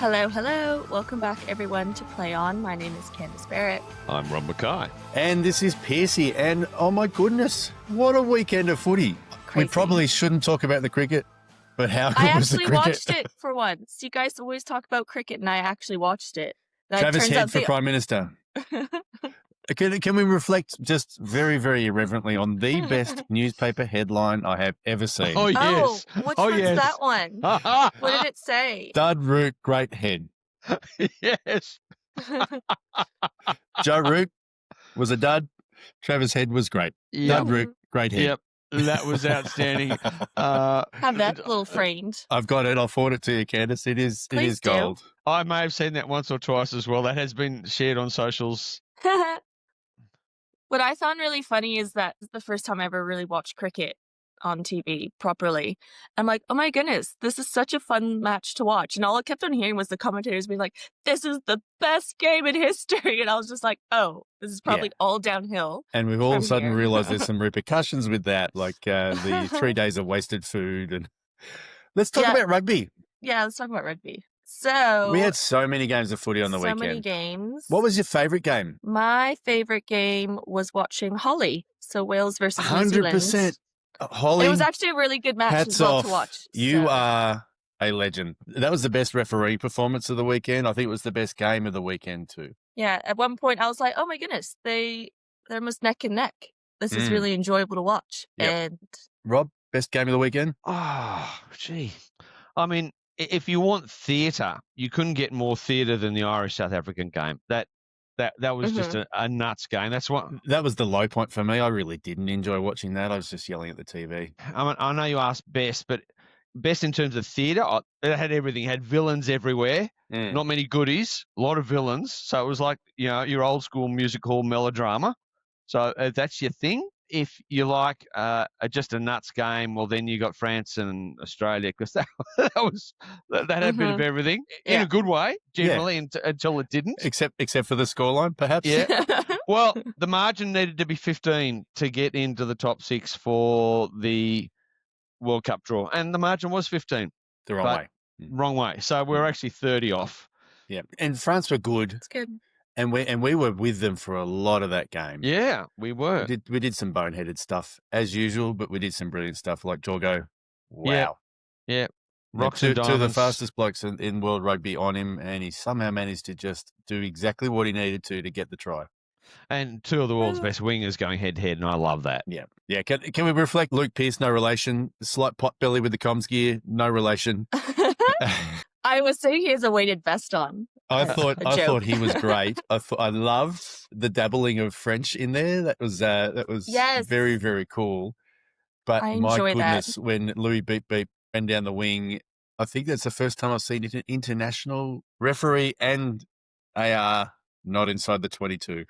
Hello, hello. Welcome back, everyone, to Play On. My name is Candace Barrett. I'm Rob Mackay. And this is Pearcey. And oh my goodness, what a weekend of footy. Crazy. We probably shouldn't talk about the cricket, but how good I was the actually cricket? watched it for once. You guys always talk about cricket, and I actually watched it. That Travis turns Head out for Prime Minister. Can we reflect just very, very irreverently on the best newspaper headline I have ever seen? Oh, yes. Which one's that one? What did it say? Dud Root, great head. Yes. Joe Root was a dud. Travis Head was great. Yep. Dud Root, great head. Yep. That was outstanding. Have that little framed. I've got it. I'll forward it to you, Candace. It is Please do. gold. I may have seen that once or twice as well. That has been shared on socials. What I found really funny is that it's the first time I ever really watched cricket on TV properly. I'm like, oh my goodness, this is such a fun match to watch. And all I kept on hearing was the commentators being like, this is the best game in history. And I was just like, oh, this is probably all downhill. And we've all of a sudden here. realised there's some repercussions with that, like the 3 days of wasted food. And let's talk about rugby. Yeah, let's talk about rugby. So We had so many games of footy on the weekend. So many games. What was your favourite game? My favorite game was watching Hollie. So Wales versus New Zealand. 100%. Hollie, It was actually a really good match hats as well off. to watch. You so. are a legend. That was the best referee performance of the weekend. I think it was the best game of the weekend too. Yeah, at one point I was like, oh my goodness, they're almost neck and neck. This is really enjoyable to watch. Yep. And Rob, best game of the weekend? Oh, gee. I mean, if you want theatre, you couldn't get more theatre than the Irish-South African game. That was just a nuts game. That's what. That was the low point for me. I really didn't enjoy watching that. I was just yelling at the TV. I mean, I know you asked best, but best in terms of theatre, it had everything. It had villains everywhere, not many goodies, a lot of villains. So it was like, your old school music hall melodrama. So if that's your thing. If you like just a nuts game, well, then you got France and Australia, because that had a bit of everything in a good way, generally, until it didn't. Except for the scoreline, perhaps? Yeah. Well, the margin needed to be 15 to get into the top 6 for the World Cup draw, and the margin was 15. The wrong way. Wrong way. So we're actually 30 off. Yeah, and France were good. it's good. And we were with them for a lot of that game. Yeah, we were. We did some boneheaded stuff as usual, but we did some brilliant stuff like Jorgo. Wow. Yeah. Rocks and two of the fastest blokes in world rugby on him, and he somehow managed to just do exactly what he needed to get the try. And 2 of the world's best wingers going head-to-head, and I love that. Yeah. Yeah. Can we reflect Luke Pearce, no relation? Slight pot belly with the comms gear, no relation. I was saying he has a weighted vest on. I thought he was great. I loved the dabbling of French in there. That was Yes. very, very cool. But I my enjoy goodness, that. when Louis Beep Beep ran down the wing, I think that's the first time I've seen an international referee and AR not inside the 22.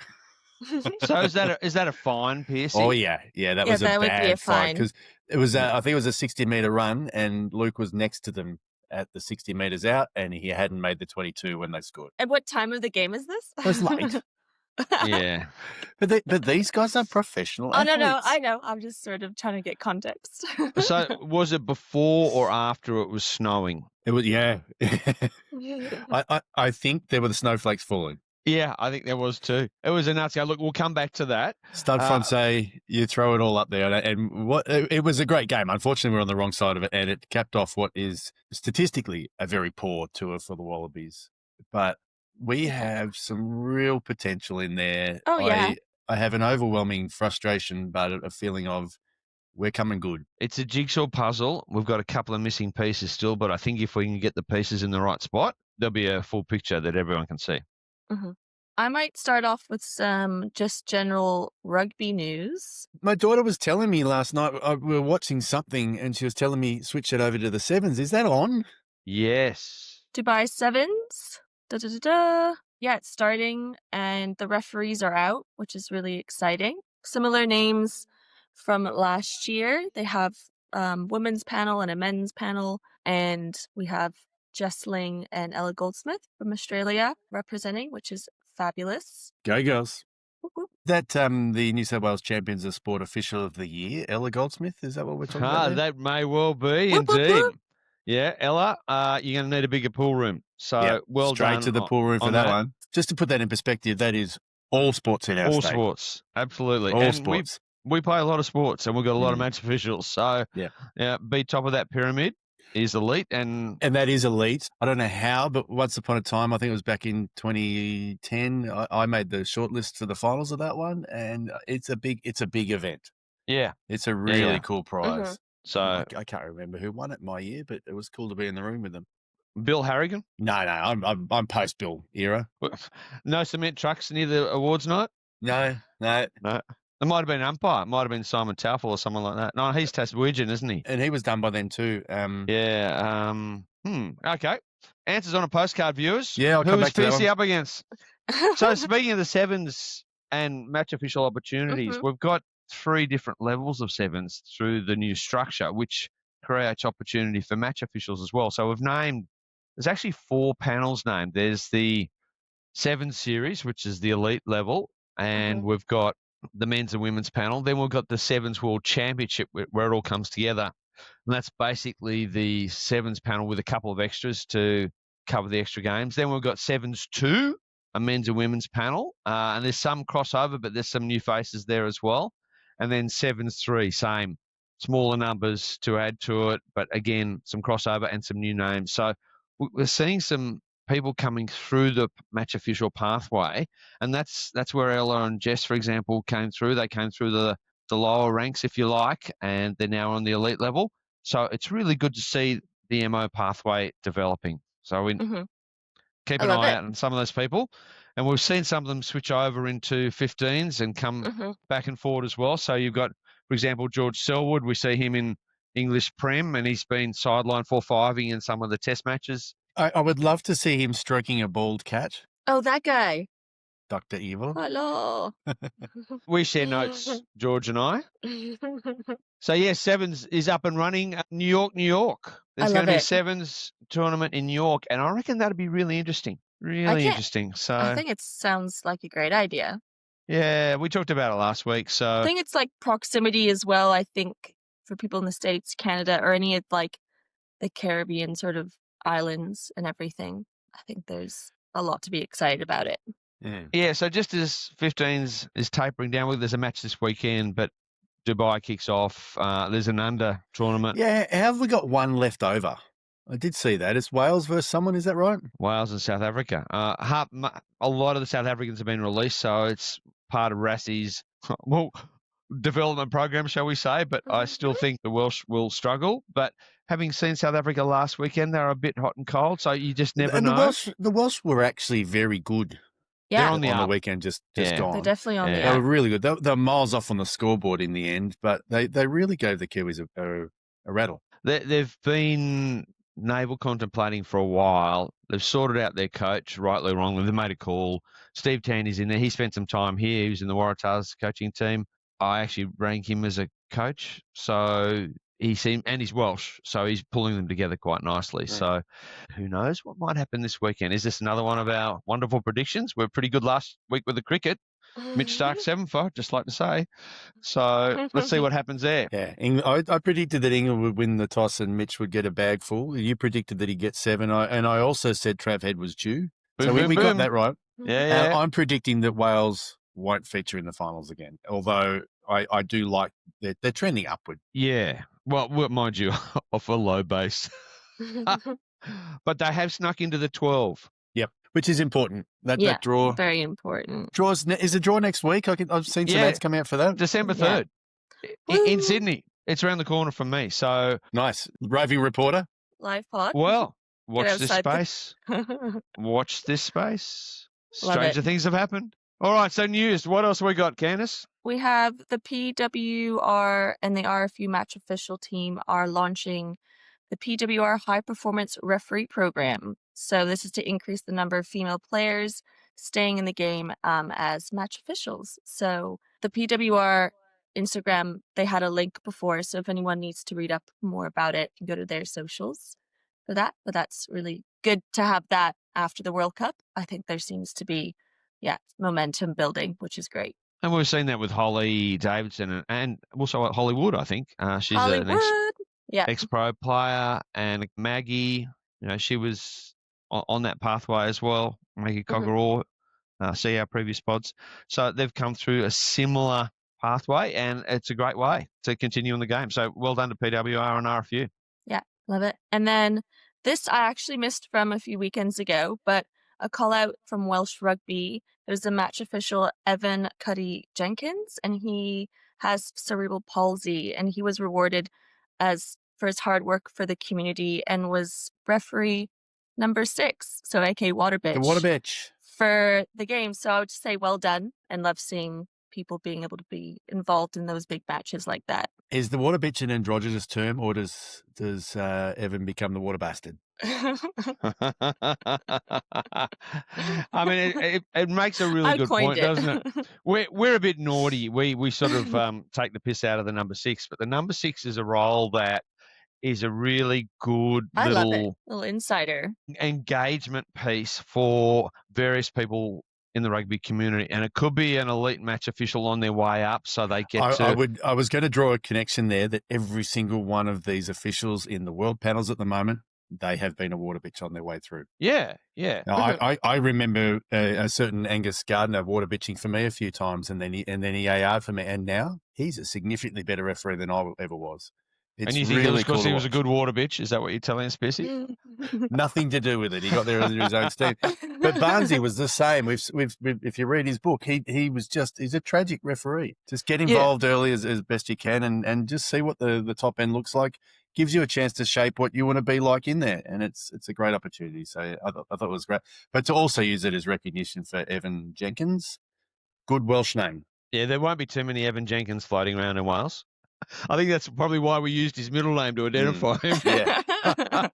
So is that a fine, Pearcey? Oh yeah, that was that a would be bad a fight fine. because it was. I think it was a 60-meter run, and Luke was next to them at the 60 meters out, and he hadn't made the 22 when they scored. And what time of the game is this? It was late. Yeah. But these guys are professional Oh, no, athletes. I know. I'm just sort of trying to get context. So was it before or after it was snowing? It was, yeah. I think there were the snowflakes falling. Yeah, I think there was too. It was a nuts game. Look, we'll come back to that. Stade Francais, you throw it all up there. And it was a great game. Unfortunately, we're on the wrong side of it, and it capped off what is statistically a very poor tour for the Wallabies. But we have some real potential in there. Oh, yeah. I have an overwhelming frustration, but a feeling of we're coming good. It's a jigsaw puzzle. We've got a couple of missing pieces still, but I think if we can get the pieces in the right spot, there'll be a full picture that everyone can see. Mm-hmm. I might start off with some just general rugby news. My daughter was telling me last night, we were watching something, and she was telling me, switch it over to the sevens. Is that on? Yes. Dubai Sevens. Da-da-da-da. Yeah, it's starting, and the referees are out, which is really exciting. Similar names from last year. They have women's panel and a men's panel, and we have Jessling and Ella Goldsmith from Australia representing, which is fabulous. Go girls. Whoop, whoop. That the New South Wales Champions of Sport Official of the Year, Ella Goldsmith, is that what we're talking about there? That may well be, Whoop, whoop, indeed. whoop. Yeah, Ella, you're going to need a bigger pool room. So well straight done to the pool room for on that one. Just to put that in perspective, that is all sports in our All state. sports, absolutely. All and sports. we play a lot of sports, and we've got a lot of match officials. So be top of that pyramid is elite, and that is elite. I don't know how, but once upon a time, I think it was back in 2010, I made the shortlist for the finals of that one, and it's a big event. Yeah, it's a really cool prize. Mm-hmm. So I can't remember who won it my year, but it was cool to be in the room with them. Bill Harrigan? No, I'm post Bill era. No cement trucks near the awards night? No. It might have been an umpire. It might have been Simon Taufel or someone like that. No, he's Taswegian, isn't he? And he was done by then too. Okay. Answers on a postcard, viewers. Yeah, I'll Who come was back to that Pearcey one. up against? So speaking of the sevens and match official opportunities, we've got 3 different levels of sevens through the new structure, which creates opportunity for match officials as well. So we've named, there's actually 4 panels named. There's the 7 series, which is the elite level, and we've got the men's and women's panel. Then we've got the Sevens World Championship where it all comes together. And that's basically the sevens panel with a couple of extras to cover the extra games. Then we've got Sevens 2, a men's and women's panel. And there's some crossover, but there's some new faces there as well. And then Sevens 3, same. Smaller numbers to add to it, but again, some crossover and some new names. So we're seeing some people coming through the match official pathway, and that's where Ella and Jess, for example, came through. They came through the lower ranks, if you like, and they're now on the elite level. So it's really good to see the MO pathway developing. So we keep an eye out on some of those people, and we've seen some of them switch over into 15s and come back and forward as well. So you've got, for example, George Selwood. We see him in English Prem, and he's been sideline 4-5ing in some of the test matches. I would love to see him stroking a bald cat. Oh, that guy. Dr. Evil. Hello. We share notes, George and I. So, yeah, Sevens is up and running. New York. There's going to be a Sevens tournament in New York, and I reckon that'd be really interesting. Really interesting. So I think it sounds like a great idea. Yeah, we talked about it last week. So I think it's like proximity as well. I think for people in the States, Canada, or any of like the Caribbean sort of islands and everything, I think there's a lot to be excited about it. Yeah, so just as 15s is tapering down, there's a match this weekend, but Dubai kicks off. There's an under tournament. Yeah, have we got one left over? I did see that. It's Wales versus someone, is that right? Wales and South Africa. A lot of the South Africans have been released, so it's part of Rassie's development program, shall we say, but I still think the Welsh will struggle. But having seen South Africa last weekend, they're a bit hot and cold, so you just never know. The Welsh were actually very good. Yeah, they're on the weekend, just gone. They're definitely on the They were really good. They're miles off on the scoreboard in the end, but they really gave the Kiwis a rattle. They've been naval contemplating for a while. They've sorted out their coach, rightly or wrongly. They've made a call. Steve Tandy's in there. He spent some time here. He was in the Waratahs coaching team. I actually rank him as a coach. So and he's Welsh, so he's pulling them together quite nicely. So who knows what might happen this weekend? Is this another one of our wonderful predictions? We're pretty good last week with the cricket. Mitch Stark 7 for, just like to say. So let's see what happens there. Yeah, I predicted that England would win the toss and Mitch would get a bag full. You predicted that he'd get 7. And I also said Trav Head was due. So we got that right. Yeah. I'm predicting that Wales won't feature in the finals again, although I do like they're trending upward. Yeah. Well, mind you, off a low base. But they have snuck into the 12. Yep, which is important. That draw. Very important. Is the draw next week? I've seen some ads come out for that. December 3rd in Sydney. It's around the corner from me. So nice. Roving reporter. Live pod. Well, watch this space. Watch this space. Stranger things have happened. All right, so news. What else we got, Candace? We have the PWR and the RFU match official team are launching the PWR High Performance Referee Program. So this is to increase the number of female players staying in the game as match officials. So the PWR Instagram, they had a link before. So if anyone needs to read up more about it, you can go to their socials for that. But that's really good to have that after the World Cup. I think there seems to be momentum building, which is great. And we've seen that with Hollie, Davidson, and also at Hollywood, I think. She's an ex-pro player. And Maggie, she was on that pathway as well. Maggie Coggerall, see our previous pods. So they've come through a similar pathway, and it's a great way to continue in the game. So well done to PWR and RFU. Yeah, love it. And then this I actually missed from a few weekends ago, but a call out from Welsh Rugby. There's a match official, Evan Cuddy Jenkins, and he has cerebral palsy, and he was rewarded for his hard work for the community and was referee number 6, so aka Water Bitch. The Water Bitch. For the game. So I would just say well done, and love seeing people being able to be involved in those big matches like that. Is the Water Bitch an androgynous term, or does Evan become the Water Bastard? I mean, it makes a really good point, doesn't it? We're a bit naughty. We sort of take the piss out of the number 6, but the number 6 is a role that is a really good little insider engagement piece for various people in the rugby community, and it could be an elite match official on their way up, so they get I was going to draw a connection there that every single one of these officials in the world panels at the moment, they have been a Water Bitch on their way through. Yeah. Now, I remember a certain Angus Gardner water bitching for me a few times, and then he AR'd for me, and now he's a significantly better referee than I ever was. And you think really it was because he was a good water bitch? Is that what you're telling us, Pearcey? Nothing to do with it. He got there under his own steam. But Barnesy was the same. If you read his book, he's a tragic referee. Just get involved early as best you can, and just see what the top end looks like. Gives you a chance to shape what you want to be like in there, and it's a great opportunity. So I thought it was great. But to also use it as recognition for Evan Jenkins, good Welsh name. Yeah, there won't be too many Evan Jenkins floating around in Wales. I think that's probably why we used his middle name to identify him. Yeah.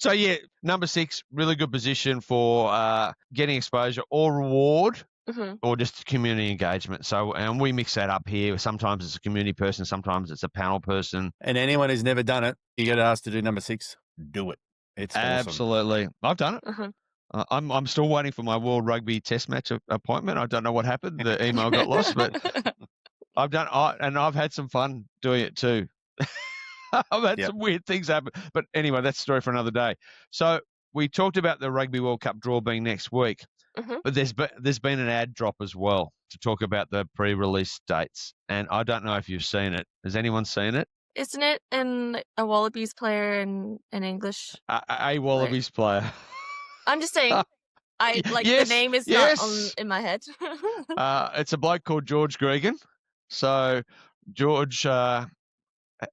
So, number 6, really good position for getting exposure or reward or just community engagement. So, and we mix that up here. Sometimes it's a community person, sometimes it's a panel person. And anyone who's never done it, you get asked to do number 6, do it. It's absolutely awesome. I've done it. I'm still waiting for my World Rugby Test match appointment. I don't know what happened. The email got lost, but I've done, and I've had some fun doing it too. I've had some weird things happen. But anyway, that's a story for another day. So we talked about the Rugby World Cup draw being next week, but there's been an ad drop as well to talk about the pre-release dates. And I don't know if you've seen it. Has anyone seen it? Isn't it a Wallabies player in English? A Wallabies player. I'm just saying. The name is not in my head. It's a bloke called George Gregan. So George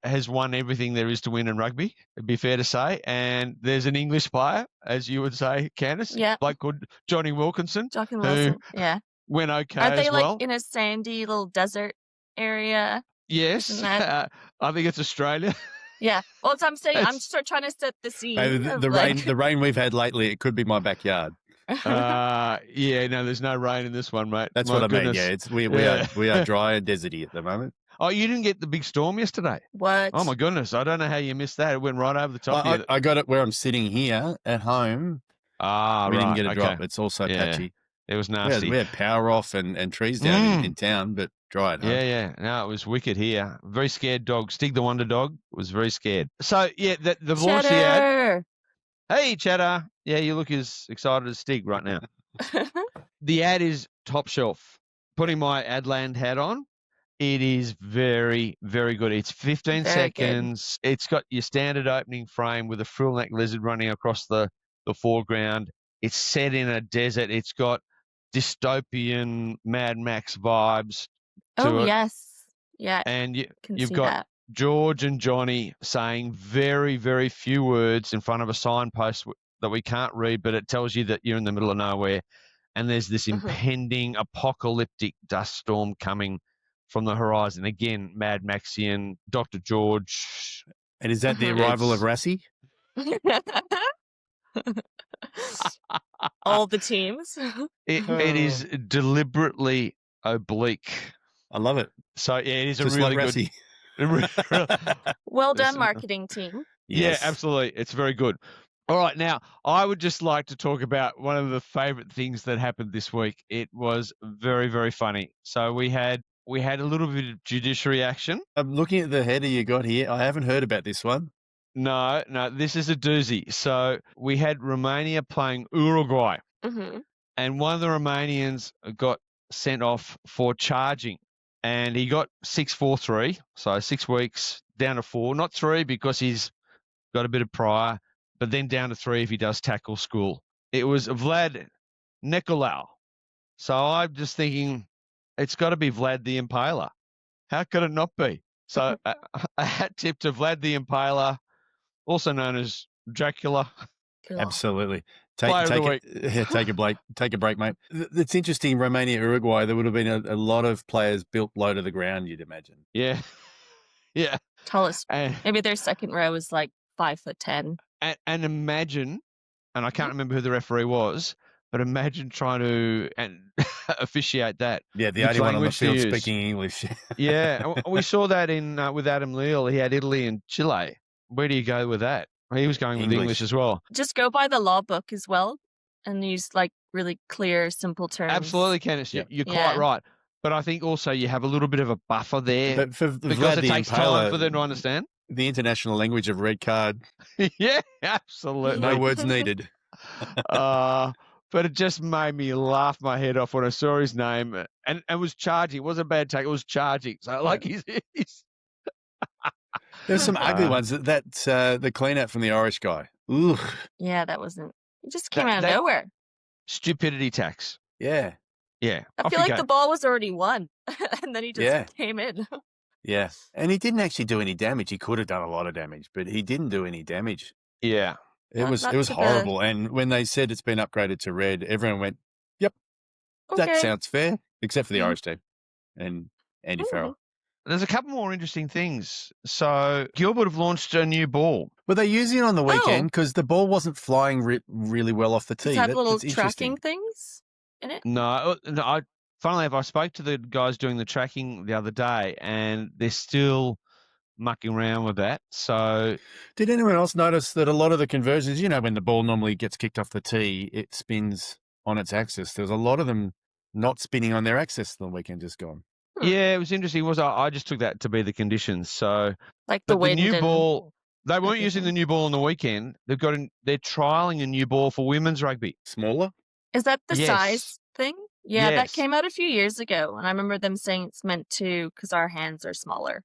has won everything there is to win in rugby, it'd be fair to say. And there's an English player, as you would say, Candace, a bloke called Johnny Wilkinson. Went okay Are they as well. In a sandy little desert area? Yes. I think it's Australia. Yeah. Well, I'm saying, I'm just trying to set the scene. The rain we've had lately, it could be my backyard. There's no rain in this one, mate. That's what I mean. Yeah, we are dry and deserty at the moment. Oh, you didn't get the big storm yesterday? What? Oh my goodness, I don't know how you missed that. It went right over the top of you. I got it where I'm sitting here at home. We didn't get a drop. It's also patchy. It was nasty. We had power off and trees down in town, but dry at home. Yeah. No, it was wicked here. Very scared dog. Stig the Wonder Dog was very scared. So, they've launched the ad. Hey, Chatter. Yeah, you look as excited as Stig right now. The ad is top shelf. Putting my Adland hat on, it is very, very good. It's 15 seconds. Good. It's got your standard opening frame with a frill neck lizard running across the foreground. It's set in a desert. It's got dystopian Mad Max vibes to it. Yes. Yeah. And you've got George and Johnny saying very, very few words in front of a signpost that we can't read, but it tells you that you're in the middle of nowhere. And there's this impending apocalyptic dust storm coming from the horizon. Again, Mad Maxian, Dr. George. And is that the arrival of Rassie? All the teams. It is deliberately oblique. I love it. So, it is just a really like good... Well done, marketing team. Yes. Yeah, absolutely. It's very good. All right, now, I would just like to talk about one of the favourite things that happened this week. It was very, very funny. So we had a little bit of judiciary action. I'm looking at the header you got here. I haven't heard about this one. No, this is a doozy. So we had Romania playing Uruguay, and one of the Romanians got sent off for charging, and he got 6-4-3, so 6 weeks down to 4, not 3 because he's got a bit of prior, but then down to 3 if he does tackle school. It was Vlad Nicolau. So I'm just thinking it's got to be Vlad the Impaler. How could it not be? So a hat tip to Vlad the Impaler, also known as Dracula. Absolutely. Player of the week. Take a break, mate. It's interesting, Romania, Uruguay, there would have been a lot of players built low to the ground, you'd imagine. Yeah. Yeah. Tallest. Maybe their second row is like 5'10". And imagine, and I can't remember who the referee was, but imagine trying to officiate that. Yeah, the only one on the field speaking English. Yeah, we saw that in with Adam Leal. He had Italy and Chile. Where do you go with that? He was going with English as well. Just go by the law book as well and use like really clear, simple terms. Absolutely, Candace. Yeah. You're quite right. But I think also you have a little bit of a buffer there because it takes time for them to understand. The international language of red card. Yeah, absolutely. No words needed. But it just made me laugh my head off when I saw his name and was charging. It wasn't a bad take. It was charging. So like he's There's some ugly ones. The clean out from the Irish guy. Ugh. Yeah, that wasn't. It just came out of nowhere. Stupidity tax. Yeah. Yeah. I feel like the ball was already won, and then he just came in. Yeah. And he didn't actually do any damage. He could have done a lot of damage, but he didn't do any damage. Yeah. It was horrible. And when they said it's been upgraded to red, everyone went, yep, that sounds fair, except for the Irish team and Andy Farrell. There's a couple more interesting things. So Gilbert have launched a new ball. Were they using it on the weekend? Because the ball wasn't flying really well off the tee. Does it have little tracking things in it? No. Funnily enough, I spoke to the guys doing the tracking the other day, and they're still mucking around with that. So did anyone else notice that a lot of the conversions, when the ball normally gets kicked off the tee, it spins on its axis? There's a lot of them not spinning on their axis the weekend just gone. Yeah, it was interesting. I just took that to be the conditions. So, like the new ball, they weren't using the new ball on the weekend. They're trialing a new ball for women's rugby. Smaller? Is that the size thing? Yeah, that came out a few years ago, and I remember them saying it's meant to because our hands are smaller.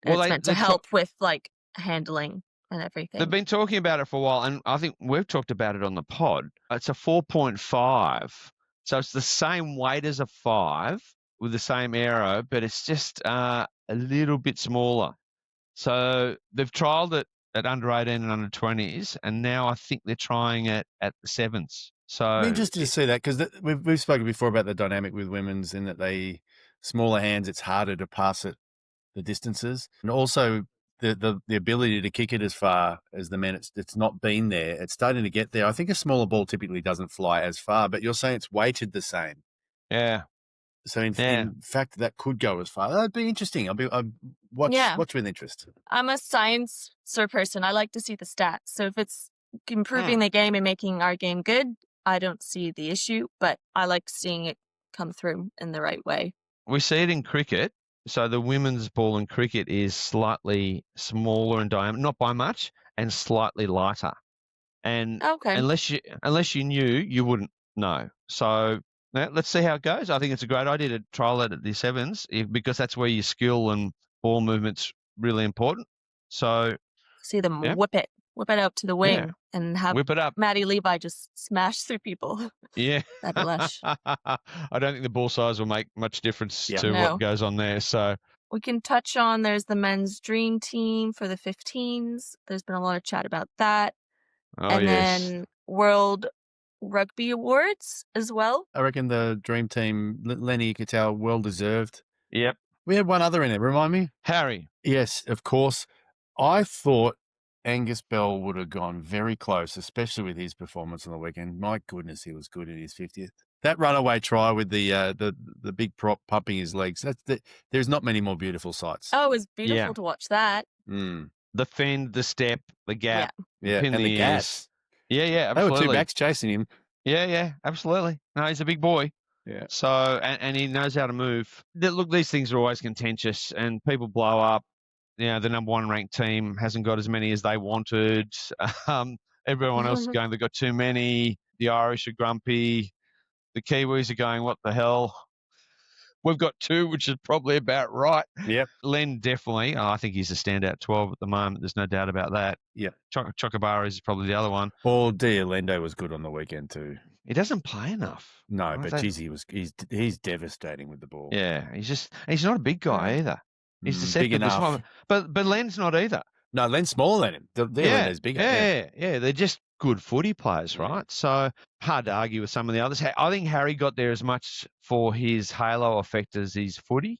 Well, it's meant to help with like handling and everything. They've been talking about it for a while, and I think we've talked about it on the pod. It's a 4.5, so it's the same weight as a 5. With the same arrow, but it's just a little bit smaller. So they've trialled it at under 18 and under 20s, and now I think they're trying it at the 7s. So I'm interested to see that because we've spoken before about the dynamic with women's in that smaller hands, it's harder to pass it the distances, and also the ability to kick it as far as the men. It's not been there. It's starting to get there. I think a smaller ball typically doesn't fly as far, but you're saying it's weighted the same. Yeah. So in fact, that could go as far. That'd be interesting. I'll watch with interest. I'm a science sort of person. I like to see the stats. So if it's improving the game and making our game good, I don't see the issue. But I like seeing it come through in the right way. We see it in cricket. So the women's ball in cricket is slightly smaller in diameter, not by much, and slightly lighter. And unless you knew, you wouldn't know. So. Now, let's see how it goes. I think it's a great idea to trial it at the 7s because that's where your skill and ball movement's really important. So see them whip it out to the wing and have whip it up. Maddie Levi just smash through people. Yeah. That'd be lush. I don't think the ball size will make much difference to what goes on there. So we can touch on there's the men's dream team for the 15s. There's been a lot of chat about that. Then World Rugby Awards as well. I reckon the dream team, Lenny, you could tell, well deserved. Yep. We had one other in it. Remind me? Harry. Yes, of course. I thought Angus Bell would have gone very close, especially with his performance on the weekend. My goodness, he was good in his 50th. That runaway try with the big prop pumping his legs. There's not many more beautiful sights. Oh, it was beautiful to watch that. The fend, the step, the gap, and the gas. Yeah, absolutely. There were 2 backs chasing him. Yeah, absolutely. No, he's a big boy. Yeah. So, and he knows how to move. Look, these things are always contentious and people blow up. the number one ranked team hasn't got as many as they wanted. Everyone else is going, they've got too many. The Irish are grumpy. The Kiwis are going, what the hell? We've got 2, which is probably about right. Yep. Len definitely. I think he's a standout 12 at the moment. There's no doubt about that. Yeah. Chocobaras is probably the other one. Well, Diolendo was good on the weekend too. He doesn't play enough. No, but geez, he's devastating with the ball. Yeah, he's not a big guy either. He's deceptive. Big enough. But Len's not either. No, Len's smaller than him. Diolendo's bigger. Yeah. They're just good footy players, right? So hard to argue with some of the others. I think Harry got there as much for his halo effect as his footy,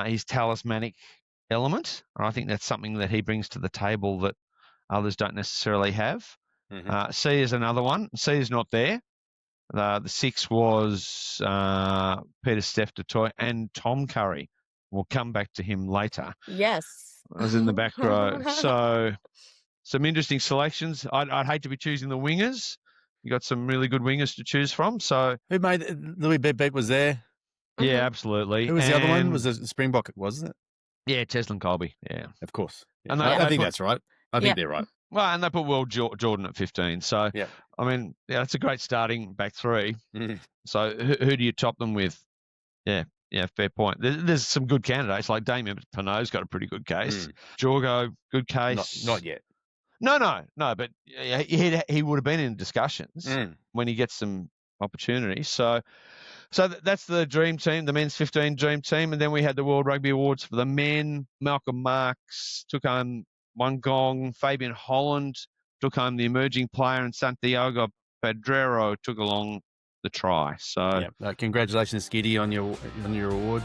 his talismanic element. And I think that's something that he brings to the table that others don't necessarily have. C is another one. C is not there. The 6 was Peter Steph Dutoit and Tom Curry. We'll come back to him later. Yes. I was in the back row. So some interesting selections. I'd hate to be choosing the wingers. You got some really good wingers to choose from. So who made Louis Beck was there? Yeah, absolutely. Who was the other one? Was it Springbok, wasn't it? Yeah, Teslin Colby. Yeah, of course. Yeah. And I think that's right. I think they're right. Well, and they put Will Jordan at 15. So, I mean, that's a great starting back 3. So, who do you top them with? Yeah, fair point. There's some good candidates, like Damien Pinot's got a pretty good case. Jorgo, good case. Not yet. No, but he would have been in discussions when he gets some opportunities. So that's the dream team, the men's 15 dream team. And then we had the World Rugby Awards for the men. Malcolm Marx took home one gong. Fabian Holland took home the emerging player, and Santiago Pedrero took along the try. So congratulations, Skiddy, on your award.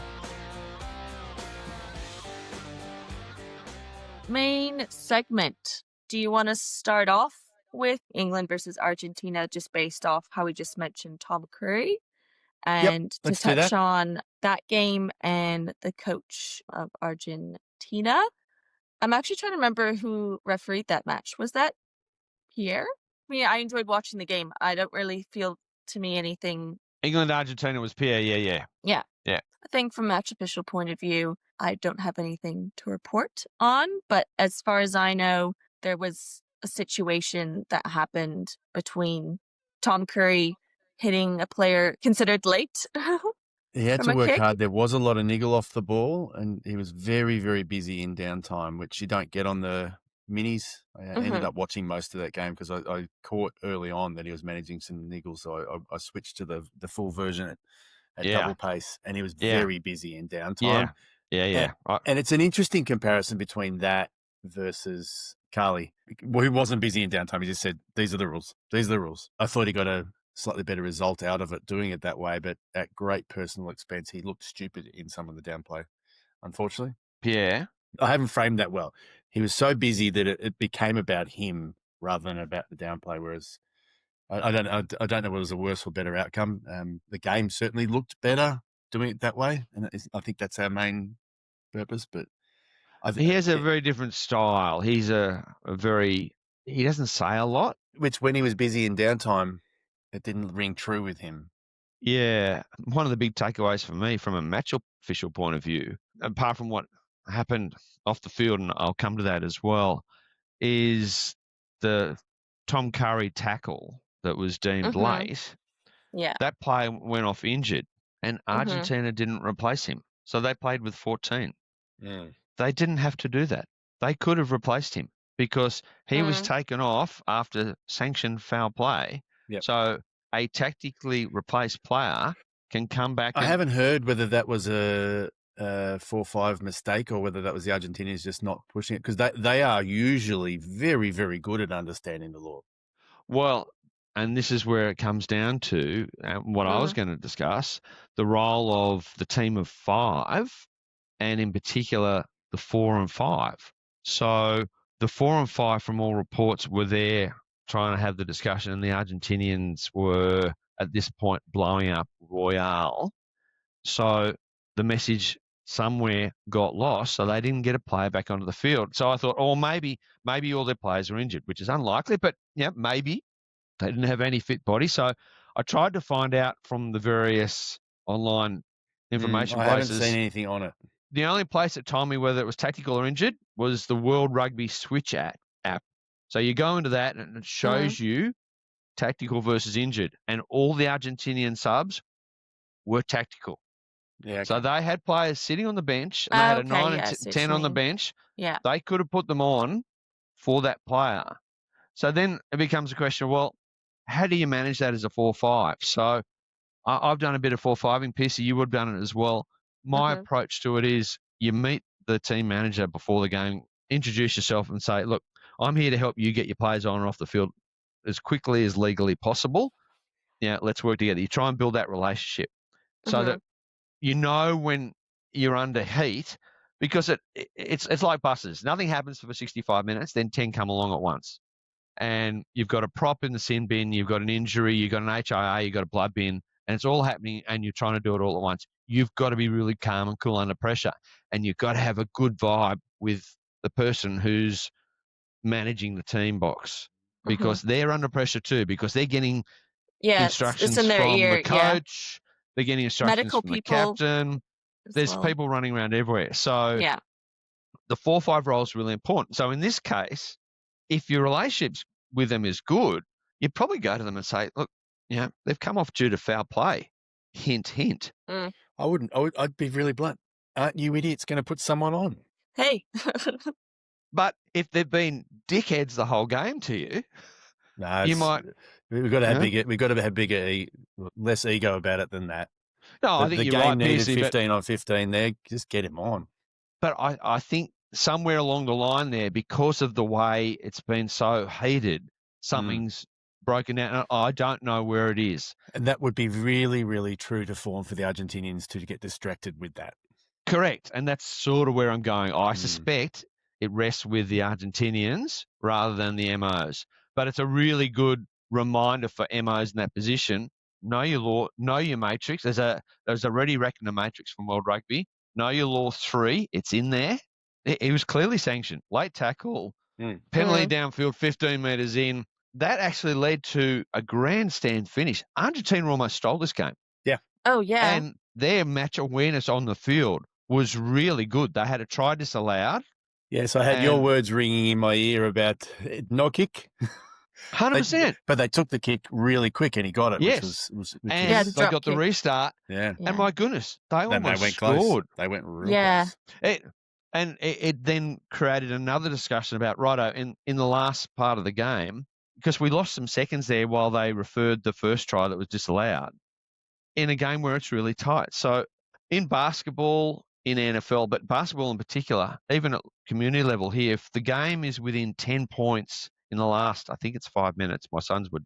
Main segment. Do you want to start off with England versus Argentina, just based off how we just mentioned Tom Curry, and to touch on that game and the coach of Argentina? I'm actually trying to remember who refereed that match. Was that Pierre? I mean, I enjoyed watching the game. I don't really feel to me anything. England-Argentina was Pierre, yeah. I think from match official point of view, I don't have anything to report on. But as far as I know, there was a situation that happened between Tom Curry hitting a player considered late. He had to work hard. There was a lot of niggle off the ball, and he was very, very busy in downtime, which you don't get on the minis. I ended up watching most of that game because I caught early on that he was managing some niggles, so I switched to the full version at double pace, and he was very busy in downtime. Yeah. And it's an interesting comparison between that versus Carly, who wasn't busy in downtime. He just said, these are the rules. These are the rules. I thought he got a slightly better result out of it doing it that way, but at great personal expense. He looked stupid in some of the downplay, unfortunately. Yeah. I haven't framed that well. He was so busy that it became about him rather than about the downplay, whereas I don't know whether it was a worse or better outcome. The game certainly looked better doing it that way, and I think that's our main purpose, but he has a very different style. He's he doesn't say a lot. Which when he was busy in downtime, it didn't ring true with him. Yeah. One of the big takeaways for me from a match official point of view, apart from what happened off the field, and I'll come to that as well, is the Tom Curry tackle that was deemed late. Yeah. That player went off injured, and Argentina didn't replace him. So they played with 14. They didn't have to do that. They could have replaced him because he was taken off after sanctioned foul play. So a tactically replaced player can come back. I haven't heard whether that was a 4-5 mistake or whether that was the Argentinians just not pushing it, because they are usually very, very good at understanding the law. Well, and this is where it comes down to what I was going to discuss, the role of the team of 5, and in particular the 4 and 5. So the 4 and 5, from all reports, were there trying to have the discussion, and the Argentinians were at this point blowing up Royale. So the message somewhere got lost, so they didn't get a player back onto the field. So I thought, maybe all their players are injured, which is unlikely, but maybe they didn't have any fit body. So I tried to find out from the various online information places. I haven't seen anything on it. the only place that told me whether it was tactical or injured was the World Rugby Switch app. So you go into that and it shows you tactical versus injured, and all the Argentinian subs were tactical. Yeah. Okay. So they had players sitting on the bench, and they had a 9 and 10 on the bench. Yeah. They could have put them on for that player. So then it becomes a question, well, how do you manage that as a 4-5? So I've done a bit of 4-5-ing, Pearcey. You would have done it as well. My approach to it is you meet the team manager before the game, introduce yourself and say, look, I'm here to help you get your players on and off the field as quickly as legally possible. Yeah, let's work together. You try and build that relationship so that you know when you're under heat, because it's like buses. Nothing happens for 65 minutes, then 10 come along at once. And you've got a prop in the sin bin, you've got an injury, you've got an HIA, you've got a blood bin, and it's all happening and you're trying to do it all at once. You've got to be really calm and cool under pressure, and you've got to have a good vibe with the person who's managing the team box, because they're under pressure too, because they're getting instructions it's in their from ear, the coach, they're getting instructions medical from people the captain. There's people running around everywhere. So the 4-5 role is really important. So in this case, if your relationships with them is good, you'd probably go to them and say, look, they've come off due to foul play. Hint, hint. I'd be really blunt. Aren't you idiots going to put someone on? Hey. But if they've been dickheads the whole game to you, you might. We've got to have bigger, less ego about it than that. No, I think the you're game right, needed Pearcey, 15 on 15 there. Just get him on. But I think somewhere along the line there, because of the way it's been so heated, something's broken down. And I don't know where it is. And that would be really, really true to form for the Argentinians to get distracted with that. Correct. And that's sort of where I'm going. I suspect it rests with the Argentinians rather than the MOs. But it's a really good reminder for MOs in that position. Know your law, know your matrix. There's already reckoned a matrix from World Rugby. Know your law 3. It's in there. He was clearly sanctioned. Late tackle, penalty downfield, 15 metres in. That actually led to a grandstand finish. Argentina almost stole this game. Yeah. Oh, yeah. And their match awareness on the field was really good. They had a try disallowed. Yes, I had your words ringing in my ear about no kick. 100%. But they took the kick really quick and he got it. Yes. And they got the restart. Yeah. And my goodness, they almost went scored. Close. They went real close. It then created another discussion about, righto, in the last part of the game, because we lost some seconds there while they referred the first try that was disallowed in a game where it's really tight. So in basketball, in NFL, but basketball in particular, even at community level here, if the game is within 10 points in the last, I think it's 5 minutes, my sons would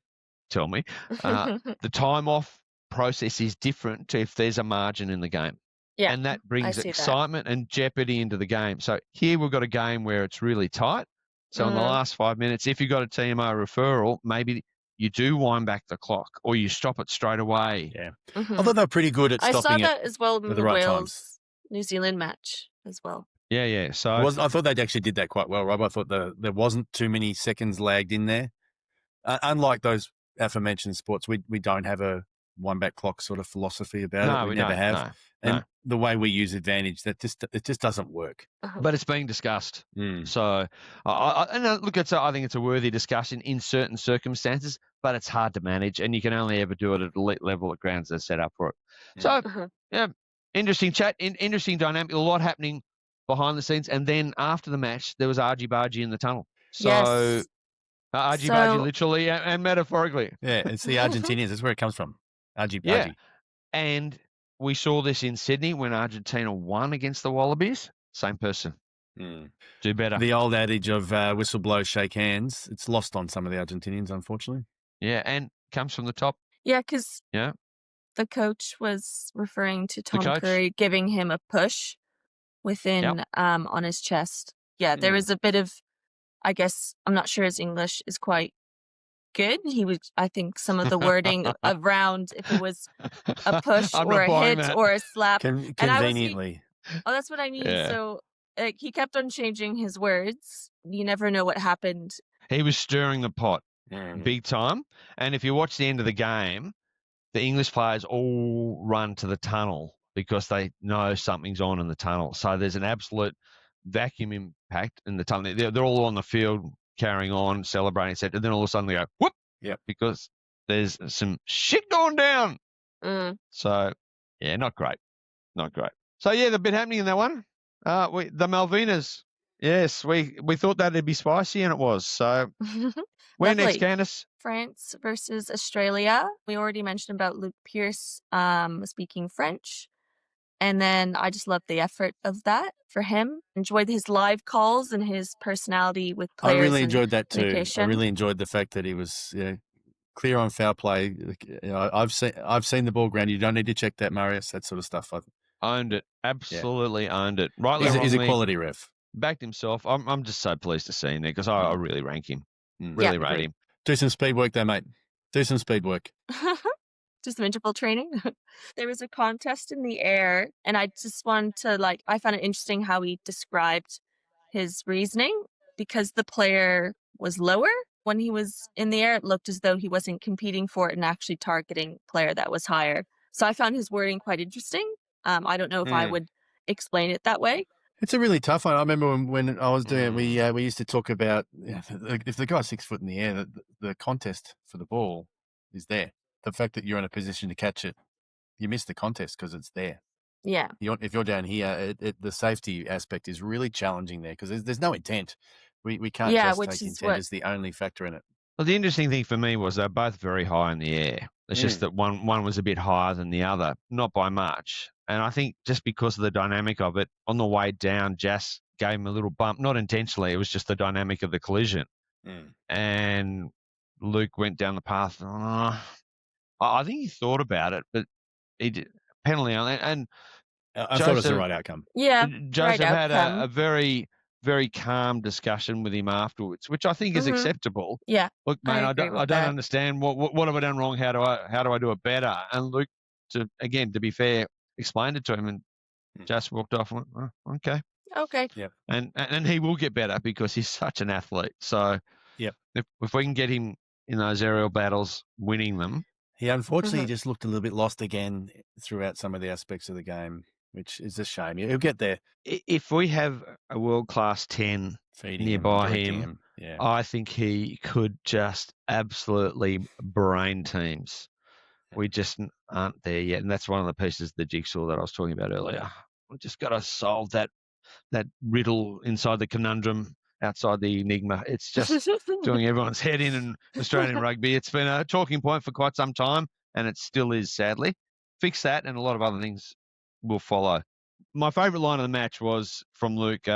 tell me, the time off process is different to if there's a margin in the game. Yeah, and that brings excitement and jeopardy into the game. So here we've got a game where it's really tight. So in the last 5 minutes, if you've got a TMO referral, maybe you do wind back the clock or you stop it straight away. Yeah. I thought they were pretty good at stopping it. I saw that as well in the right Wales-New Zealand match as well. Yeah. So I thought they actually did that quite well, Rob. I thought there wasn't too many seconds lagged in there. Unlike those aforementioned sports, we don't have a one-back clock sort of philosophy about it. We never have. And the way we use advantage, it just doesn't work. But it's being discussed. So, I think it's a worthy discussion in certain circumstances, but it's hard to manage, and you can only ever do it at elite level at grounds that are set up for it. So, interesting chat, interesting dynamic, a lot happening behind the scenes. And then after the match, there was argy-bargy in the tunnel. So, argy-bargy literally and metaphorically. Yeah, it's the Argentinians. That's where it comes from. Argy-bargy. Yeah. And we saw this in Sydney when Argentina won against the Wallabies. Same person. Do better. The old adage of whistle blow, shake hands. It's lost on some of the Argentinians, unfortunately. Yeah, and comes from the top. Yeah, because the coach was referring to Tom Curry giving him a push within on his chest. Yeah, there was a bit of, I guess, I'm not sure his English is quite good. He was, I think, some of the wording around if it was a push or a hit or a slap. Conveniently. That's what I mean. Yeah. So he kept on changing his words. You never know what happened. He was stirring the pot big time. And if you watch the end of the game, the English players all run to the tunnel because they know something's on in the tunnel. So there's an absolute vacuum impact in the tunnel. They're all on the field carrying on, celebrating, etc. Then all of a sudden they go, whoop, because there's some shit going down. So, yeah, not great. Not great. So, yeah, the bit happening in that one. The Malvinas. Yes, we thought that'd be spicy, and it was. So, where next, Candace? France versus Australia. We already mentioned about Luke Pearce speaking French. And then I just loved the effort of that for him. Enjoyed his live calls and his personality with players. I really enjoyed that too. I really enjoyed the fact that he was clear on foul play. I've seen the ball ground. You don't need to check that, Marius. That sort of stuff. Owned it. Absolutely owned it. Rightly, he's a quality ref. Backed himself. I'm just so pleased to see him there because I really rank him. Really rate him. Do some speed work there, mate. Do some speed work. Just some interval training. There was a contest in the air, and I just wanted to I found it interesting how he described his reasoning because the player was lower when he was in the air. It looked as though he wasn't competing for it and actually targeting player that was higher. So I found his wording quite interesting. I don't know if I would explain it that way. It's a really tough one. I remember when I was doing it, we used to talk about if the guy's 6 foot in the air, the contest for the ball is there. The fact that you're in a position to catch it, you miss the contest because it's there. Yeah. If you're down here, the safety aspect is really challenging there because there's no intent. We can't just take intent as the only factor in it. Well, the interesting thing for me was they're both very high in the air. It's just that one was a bit higher than the other, not by much. And I think just because of the dynamic of it, on the way down, Jas gave him a little bump, not intentionally. It was just the dynamic of the collision. And Luke went down the path. I think he thought about it, but he did penalty on that. And I thought it was the right outcome. Yeah, Joseph had a very, very calm discussion with him afterwards, which I think is acceptable. Yeah. Look, mate, I don't understand what have I done wrong. How do I do it better? And Luke, to be fair, explained it to him, and just walked off and went, oh, okay. Okay. Yep. And he will get better because he's such an athlete. So if we can get him in those aerial battles, winning them. He unfortunately just looked a little bit lost again throughout some of the aspects of the game, which is a shame. He'll get there. If we have a world-class 10 nearby him, I think he could just absolutely brain teams. We just aren't there yet. And that's one of the pieces of the jigsaw that I was talking about earlier. We've just got to solve that riddle inside the conundrum, outside the enigma. It's just doing everyone's head in Australian rugby. It's been a talking point for quite some time, and it still is, sadly. Fix that, and a lot of other things will follow. My favourite line of the match was from Luke,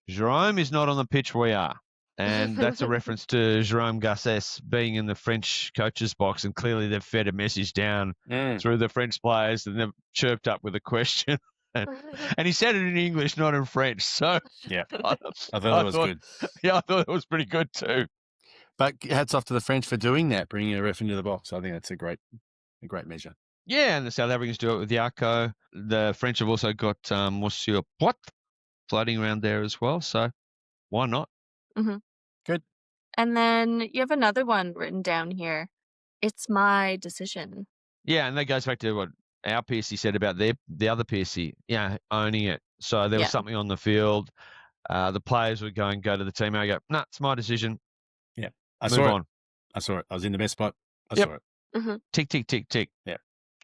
Jerome is not on the pitch, we are. And that's a reference to Jerome Garces being in the French coach's box, and clearly they've fed a message down through the French players, and they've chirped up with a question. And he said it in English, not in French. So I thought it was good. Yeah, I thought it was pretty good too. But hats off to the French for doing that, bringing a ref into the box. I think that's a great measure. Yeah, and the South Africans do it with Yarko. The French have also got Monsieur Poit floating around there as well. So why not? Mm-hmm. Good. And then you have another one written down here. It's my decision. Yeah, and that goes back to what our Pearcey said about the other Pearcey, owning it. So there was something on the field. The players would go to the team. I go, it's my decision. Yeah. I saw it. I was in the best spot. I saw it. Mm-hmm. Tick, tick, tick, tick. Yeah.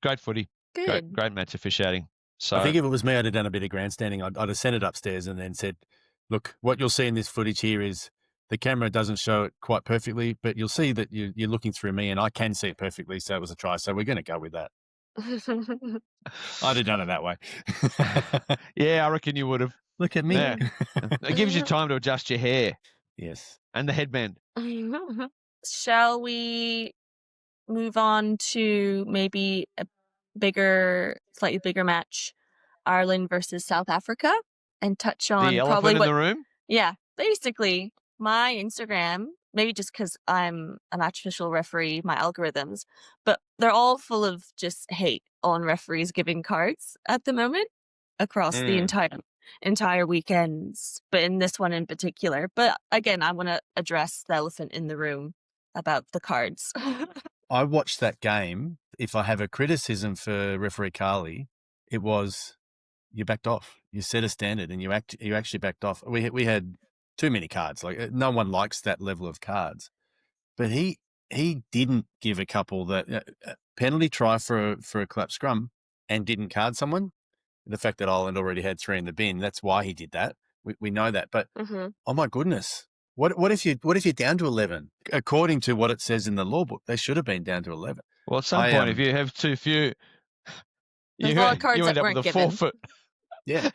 Great footy. Good. Great match officiating. So I think if it was me, I'd have done a bit of grandstanding. I'd have sent it upstairs and then said, look, what you'll see in this footage here is the camera doesn't show it quite perfectly, but you'll see that you're looking through me and I can see it perfectly. So it was a try. So we're going to go with that. I'd have done it that way. Yeah, I reckon you would have. Look at me. Yeah. It gives you time to adjust your hair. Yes. And the headband. Shall we move on to maybe a slightly bigger match, Ireland versus South Africa, and touch on the elephant in the room? Yeah, basically my Instagram, maybe just because I'm a match official referee, my algorithms, but they're all full of just hate on referees giving cards at the moment across the entire weekends, but in this one in particular. But again, I want to address the elephant in the room about the cards. I watched that game. If I have a criticism for referee Carly, It was you backed off. You set a standard, and you actually backed off. We had too many cards. Like no one likes that level of cards, but he didn't give a couple that penalty try for a collapsed scrum and didn't card someone. The fact that Ireland already had 3 in the bin, that's why he did that. We know that, but oh my goodness. What if you're down to 11? According to what it says in the law book, they should have been down to 11. Well, at some point, if you have too few, There's a lot of cards you that end up weren't with a given. forfeit. Yeah.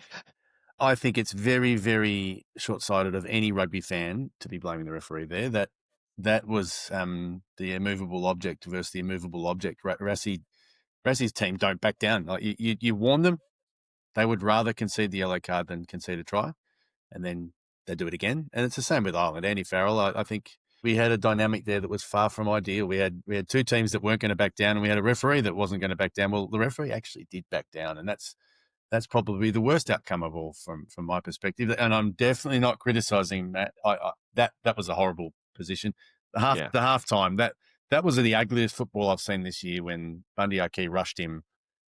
I think it's very, very short-sighted of any rugby fan to be blaming the referee there. That was the immovable object versus the immovable object. Rassie's team don't back down. Like you warn them, they would rather concede the yellow card than concede a try, and then they do it again. And it's the same with Ireland. Andy Farrell, I think we had a dynamic there that was far from ideal. We had 2 teams that weren't going to back down, and we had a referee that wasn't going to back down. Well, the referee actually did back down, and that's probably the worst outcome of all from my perspective. And I'm definitely not criticising that. That was a horrible position. The halftime, that was the ugliest football I've seen this year when Bundy Aki rushed him,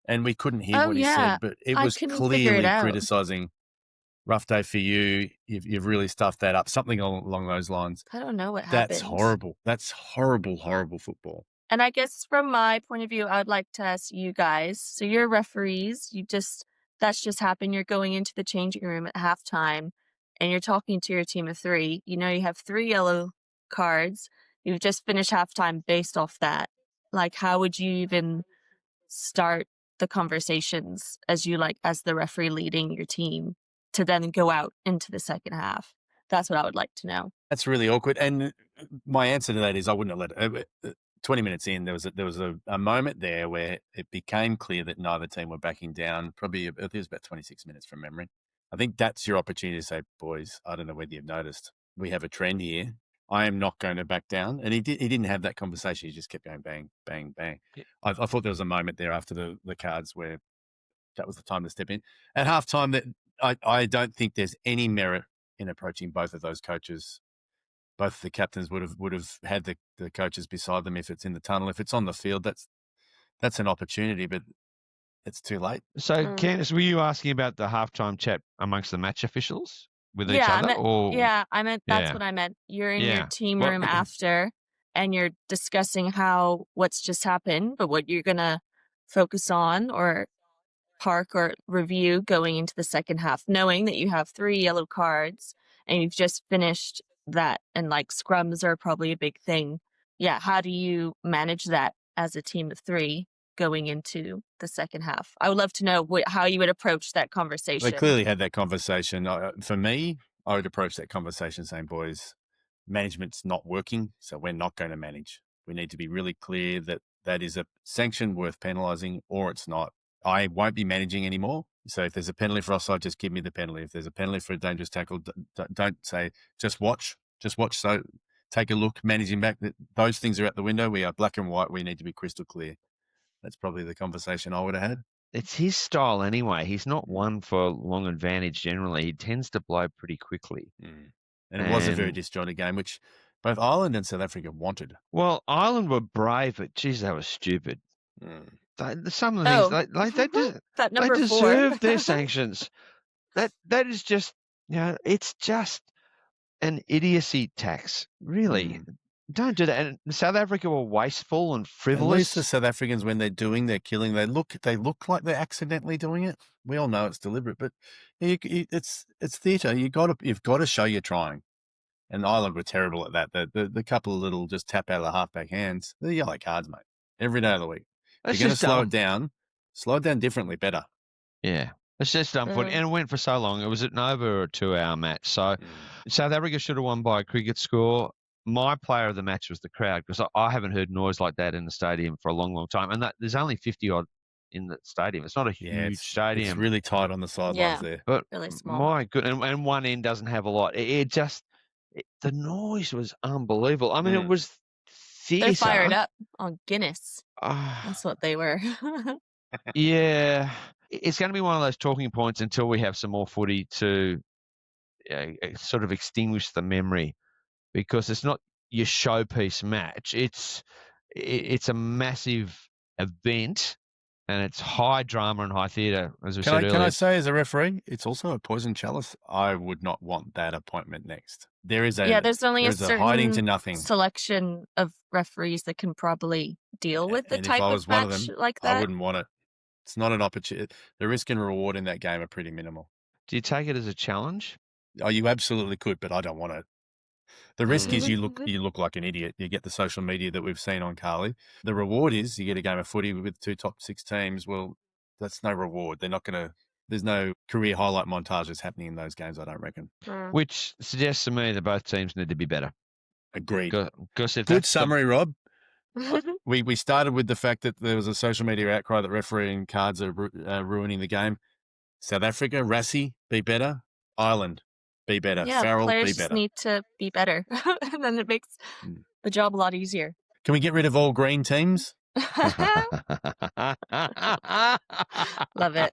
and we couldn't hear what he said, but it was clearly criticising. Rough day for you. You've really stuffed that up. Something along those lines. I don't know what happened. That's horrible. That's horrible, horrible football. And I guess from my point of view, I would like to ask you guys. So you're referees. That's just happened. You're going into the changing room at halftime, and you're talking to your team of 3. You know you have 3 yellow cards. You've just finished halftime based off that. Like, how would you even start the conversations as the referee leading your team to then go out into the second half? That's what I would like to know. That's really awkward. And my answer to that is I wouldn't have let it. 20 minutes in, there was a moment there where it became clear that neither team were backing down. Probably it was about 26 minutes from memory. I think that's your opportunity to say, boys, I don't know whether you've noticed, we have a trend here. I am not going to back down. And he didn't have that conversation. He just kept going bang, bang, bang. Yeah. I thought there was a moment there after the cards where that was the time to step in. At halftime, that I don't think there's any merit in approaching both of those coaches. Both the captains would have had the coaches beside them if it's in the tunnel. If it's on the field, that's an opportunity, but it's too late. So, Candace, were you asking about the halftime chat amongst the match officials with each other? I meant that's what I meant. You're in your team room after, and you're discussing what's just happened, but what you're going to focus on or park or review going into the second half, knowing that you have 3 yellow cards and you've just finished that, and scrums are probably a big thing. Yeah, how do you manage that as a team of 3 going into the second half? I would love to know how you would approach that conversation. They clearly had that conversation. For me, I would approach that conversation saying, boys, management's not working, so we're not going to manage. We need to be really clear that is a sanction worth penalising, or it's not. I won't be managing anymore. So if there's a penalty for offside, just give me the penalty. If there's a penalty for a dangerous tackle, don't say, just watch. So take a look, manage him back. Those things are out the window. We are black and white. We need to be crystal clear. That's probably the conversation I would have had. It's his style anyway. He's not one for long advantage generally. He tends to blow pretty quickly. And it was a very disjointed game, which both Ireland and South Africa wanted. Well, Ireland were brave, but geez, they were stupid. Some of the things they deserve their sanctions. That is just, it's just an idiocy tax. Really, don't do that. And South Africa were wasteful and frivolous. At least the South Africans, when they're doing their killing, they look like they're accidentally doing it. We all know it's deliberate, but it's theatre. You've got to show you're trying. And Ireland were terrible at that. The couple of little just tap out of the halfback hands. They're yellow cards, mate. Every day of the week. You're going to slow it down. Slow it down differently, better. Yeah. It's just dumb footy. And it went for so long. It was an over a 2-hour match. So South Africa should have won by a cricket score. My player of the match was the crowd, because I haven't heard noise like that in the stadium for a long, long time. And there's only 50-odd in the stadium. It's not a huge stadium. It's really tight on the sidelines there. But really small. My goodness, and one end doesn't have a lot. The noise was unbelievable. I mean, it was theatre. They're fired up on Guinness. That's what they were. Yeah. It's going to be one of those talking points until we have some more footy to sort of extinguish the memory, because it's not your showpiece match. It's a massive event and it's high drama and high theatre, as we Can said I earlier. say, as a referee, it's also a poison chalice. I would not want that appointment next. There's only a hiding to certain nothing. selection of referees that can probably deal with the And type if I of was one of match them, like I that. wouldn't want it. It's not an opportunity. The risk and reward in that game are pretty minimal. Do you take it as a challenge? Oh, you absolutely could, but I don't want it. The risk is you look like an idiot. You get the social media that we've seen on Carly. The reward is you get a game of footy with 2 top 6 teams. Well, that's no reward. They're not going to. There's no career highlight montages happening in those games, I don't reckon. Which suggests to me that both teams need to be better. Agreed. Because if Good summary, Rob. We started with the fact that there was a social media outcry that refereeing cards are ruining the game. South Africa, Rassie, be better. Ireland, be better. Yeah, Farrell, players be just better. need to be better, and then it makes the job a lot easier. Can we get rid of all green teams? Love it.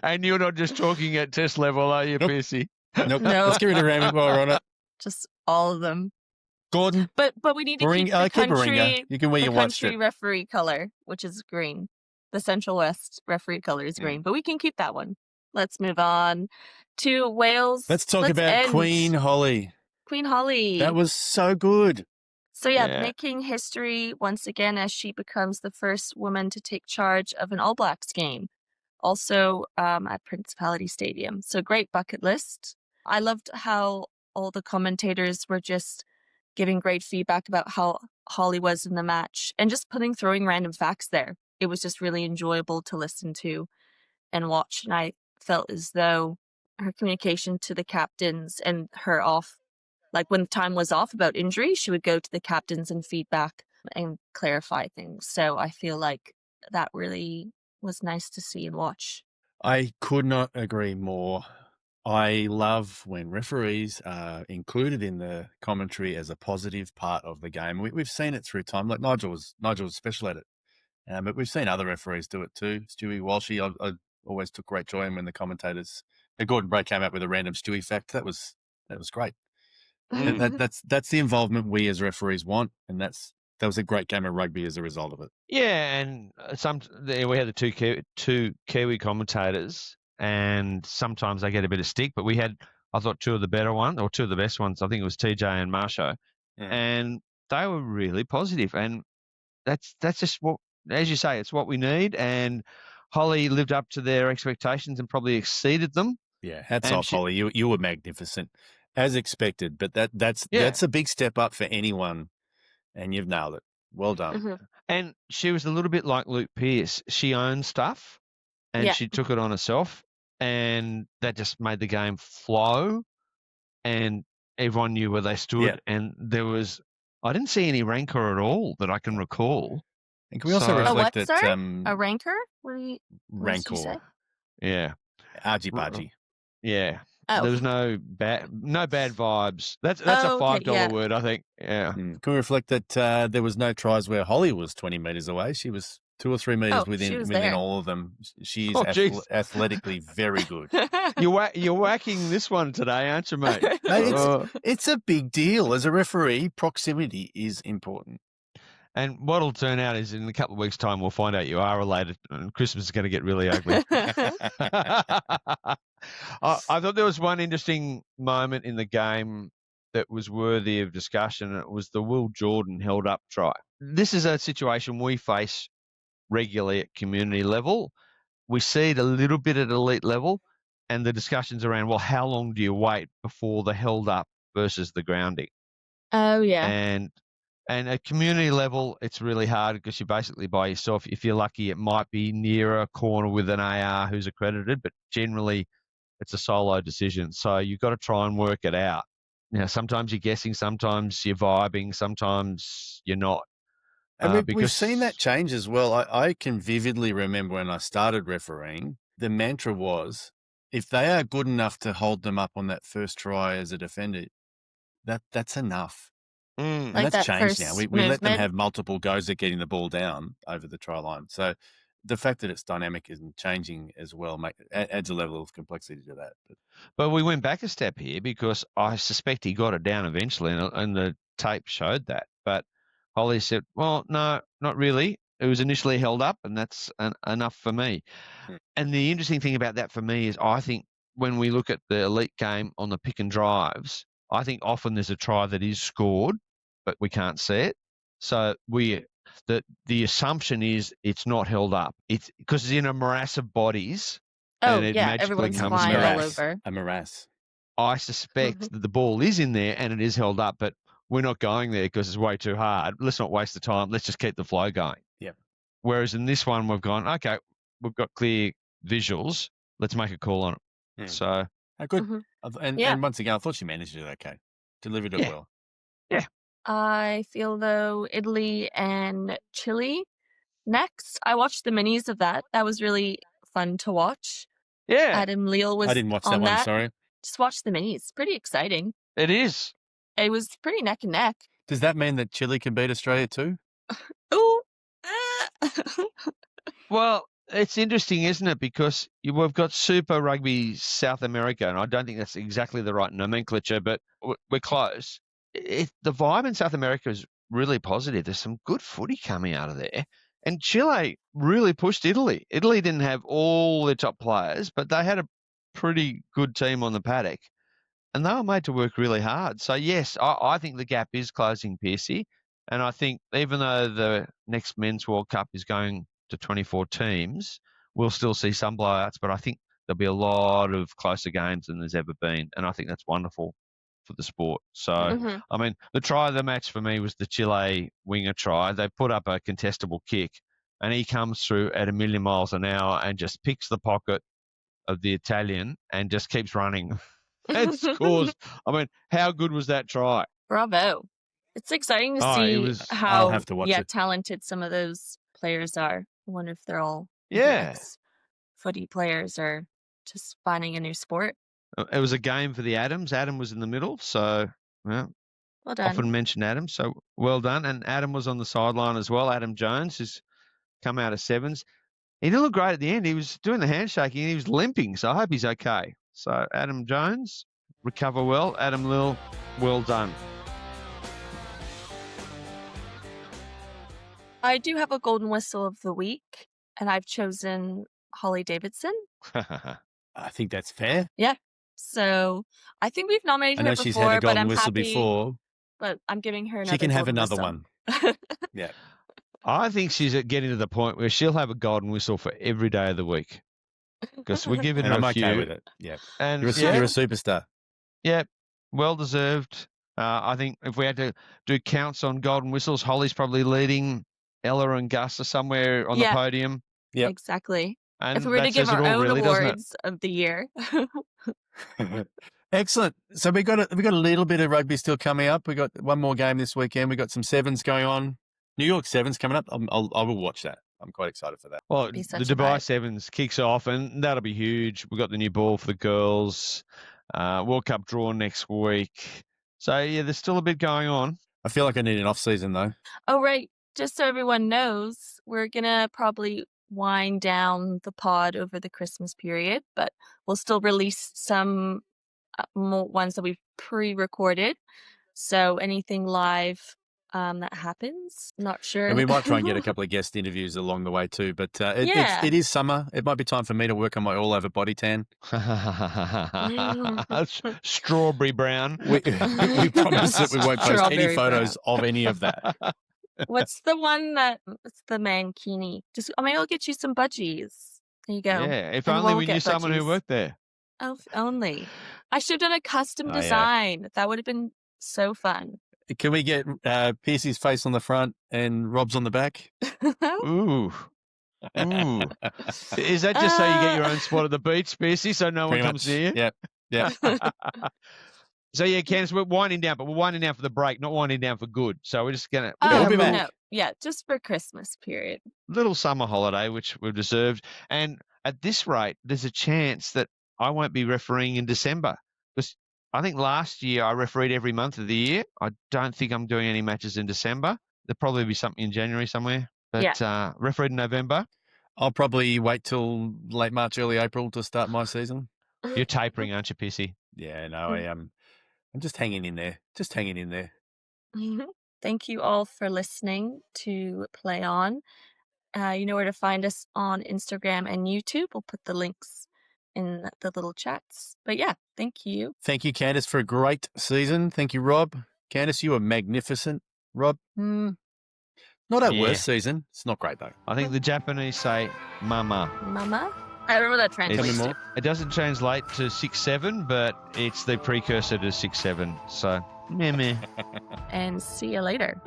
And you're not just talking at test level, are you, Nope. Pearcey? Nope. No. Let's get rid of Ramsey while we're on it. Just all of them. Gordon. But we need to keep the keep country, Baringa. You can wear your white country strip. referee color, which is green. The Central West referee color is green, but we can keep that one. Let's move on to Wales. Let's talk about Queen Hollie. Queen Hollie. That was so good. So making history once again as she becomes the first woman to take charge of an All Blacks game, also at Principality Stadium. So great bucket list. I loved how all the commentators were just giving great feedback about how Hollie was in the match and just throwing random facts there. It was just really enjoyable to listen to and watch. And I felt as though her communication to the captains and her off, like when time was off about injury, she would go to the captains and feedback and clarify things. So I feel like that really was nice to see and watch. I could not agree more. I love when referees are included in the commentary as a positive part of the game. We've seen it through time. Like Nigel was special at it. But we've seen other referees do it too. Stewie Walshy, I always took great joy in when the commentators, Gordon Bray came out with a random Stewie fact. That was great. That's the involvement we as referees want, and that was a great game of rugby as a result of it. Yeah, and we had the two Kiwi commentators, and sometimes they get a bit of stick, but we had, I thought, two of the best ones. I think it was TJ and Marsho, and they were really positive, and that's just what, as you say, it's what we need. And Hollie lived up to their expectations and probably exceeded them. Yeah, hats off, Hollie. You were magnificent, as expected. But that's a big step up for anyone, and you've nailed it. Well done. Mm-hmm. And she was a little bit like Luke Pearce. She owned stuff, and she took it on herself, and that just made the game flow, and everyone knew where they stood, and I didn't see any rancor at all that I can recall. And can we also reflect that a rancor? What did you say? Yeah, argy bargy. Yeah, there was no bad vibes. That's a $5 word, I think. Yeah. Can we reflect that there was no tries where Hollie was 20 meters away? She was 2 or 3 meters within all of them. She's athletically very good. You're whacking this one today, aren't you, mate? It's a big deal. As a referee, proximity is important. And what'll turn out is in a couple of weeks' time, we'll find out you are related, and Christmas is going to get really ugly. I thought there was one interesting moment in the game that was worthy of discussion. It was the Will Jordan held up try. This is a situation we face regularly at community level. We see it a little bit at elite level, and the discussions around, well, how long do you wait before the held up versus the grounding? Oh, yeah. And at community level, it's really hard because you're basically by yourself. If you're lucky, it might be near a corner with an AR who's accredited, but generally it's a solo decision. So you've got to try and work it out. Sometimes you're guessing, sometimes you're vibing, sometimes you're not. And we've seen that change as well. I can vividly remember when I started refereeing, the mantra was, if they are good enough to hold them up on that first try as a defender, that's enough. And like that's that changed now. We let them have multiple goes at getting the ball down over the try line. So the fact that it's dynamic and changing as well adds a level of complexity to that. But we went back a step here because I suspect he got it down eventually, and the tape showed that. But Hollie said, well, no, not really. it was initially held up, and that's enough for me. And the interesting thing about that for me is I think when we look at the elite game on the pick and drives, I think often there's a try that is scored, but we can't see it. So the assumption is it's not held up. It's because it's in a morass of bodies, and Oh, it yeah, magically everyone's comes flying all back. over. A morass. I suspect that the ball is in there and it is held up, but we're not going there because it's way too hard. Let's not waste the time. Let's just keep the flow going. Yep. Whereas in this one, we've gone, okay, we've got clear visuals. Let's make a call on it. So good. Mhm. And once again, I thought she managed it okay. Delivered it well. Yeah. I feel though Italy and Chile next. I watched the minis of that. That was really fun to watch. Yeah. Adam Leal was I didn't watch on that one, sorry. Just watch the minis. Pretty exciting. It is. It was pretty neck and neck. Does that mean that Chile can beat Australia too? Ooh. Well, it's interesting, isn't it? Because we've got Super Rugby South America, and I don't think that's exactly the right nomenclature, but we're close. The vibe in South America is really positive. There's some good footy coming out of there. And Chile really pushed Italy. Italy didn't have all their top players, but they had a pretty good team on the paddock, and they were made to work really hard. So, yes, I think the gap is closing, Pearcey. And I think even though the next Men's World Cup is going to 24 teams, we'll still see some blowouts, but I think there'll be a lot of closer games than there's ever been, and I think that's wonderful for the sport. So, I mean, the try of the match for me was the Chile winger try. They put up a contestable kick, and he comes through at 1,000,000 miles an hour and just picks the pocket of the Italian and just keeps running and scores. I mean, how good was that try? Bravo. It's exciting to see I'll how have to watch it. talented some of those players are. I wonder if they're all ex-footy players or just finding a new sport. It was a game for the Adams. Adam was in the middle, so well done. Often mentioned Adam, so well done. And Adam was on the sideline as well. Adam Jones, who's come out of sevens. He didn't look great at the end. He was doing the handshaking and he was limping, so I hope he's okay. So Adam Jones, recover well. Adam Lil, well done. I do have a golden whistle of the week, and I've chosen Hollie Davidson. I think that's fair. Yeah. So I think we've nominated her before, she's had a golden but I'm whistle happy. Before. But I'm giving her another. She can have golden another whistle. one. Yeah. I think she's getting to the point where she'll have a golden whistle for every day of the week because we're giving her I'm a few. okay with it. Yeah. And you're a superstar. Yeah. Well deserved. I think if we had to do counts on golden whistles, Hollie's probably leading. Ella and Gus are somewhere on the podium. Yeah, exactly. And if we were to give our own awards of the year. Excellent. So we got a little bit of rugby still coming up. We got one more game this weekend. We got some sevens going on. New York Sevens coming up. I will watch that. I'm quite excited for that. Well, the Dubai Sevens kicks off, and that'll be huge. We've got the new ball for the girls. World Cup draw next week. So, yeah, there's still a bit going on. I feel like I need an off-season, though. Oh, right. Just so everyone knows, we're going to probably wind down the pod over the Christmas period, but we'll still release some more ones that we've pre-recorded. So anything live that happens, not sure. And we might try and get a couple of guest interviews along the way too, but it is summer. It might be time for me to work on my all-over body tan. Strawberry brown. We promise that we won't post any photos of any of that. What's the one it's the mankini? I'll get you some budgies. There you go. Yeah, if only we knew someone who worked there. Oh, if only. I should have done a custom design. Yeah. That would have been so fun. Can we get Pearcey's face on the front and Rob's on the back? Ooh. Is that just so you get your own spot at the beach, Pearcey, so no one comes near you? Yep. So, yeah, Candace, we're winding down, but we're winding down for the break, not winding down for good. So we're just going to... we'll be back. No, yeah, just for Christmas period. Little summer holiday, which we've deserved. And at this rate, there's a chance that I won't be refereeing in December. Because I think last year I refereed every month of the year. I don't think I'm doing any matches in December. There'll probably be something in January somewhere. But refereed in November. I'll probably wait till late March, early April to start my season. You're tapering, aren't you, Pearcey? Yeah, no, I am. I'm just hanging in there. Thank you all for listening to Play On. You know where to find us on Instagram and YouTube. We'll put the links in the little chats. But yeah, thank you. Thank you, Candace, for a great season. Thank you, Rob. Candace, you were magnificent. Rob, not our worst season. It's not great, though. I think the Japanese say mama. Mama? I don't know what that translates to. It doesn't translate to 6'7", but it's the precursor to 6'7". So, meh. And see you later.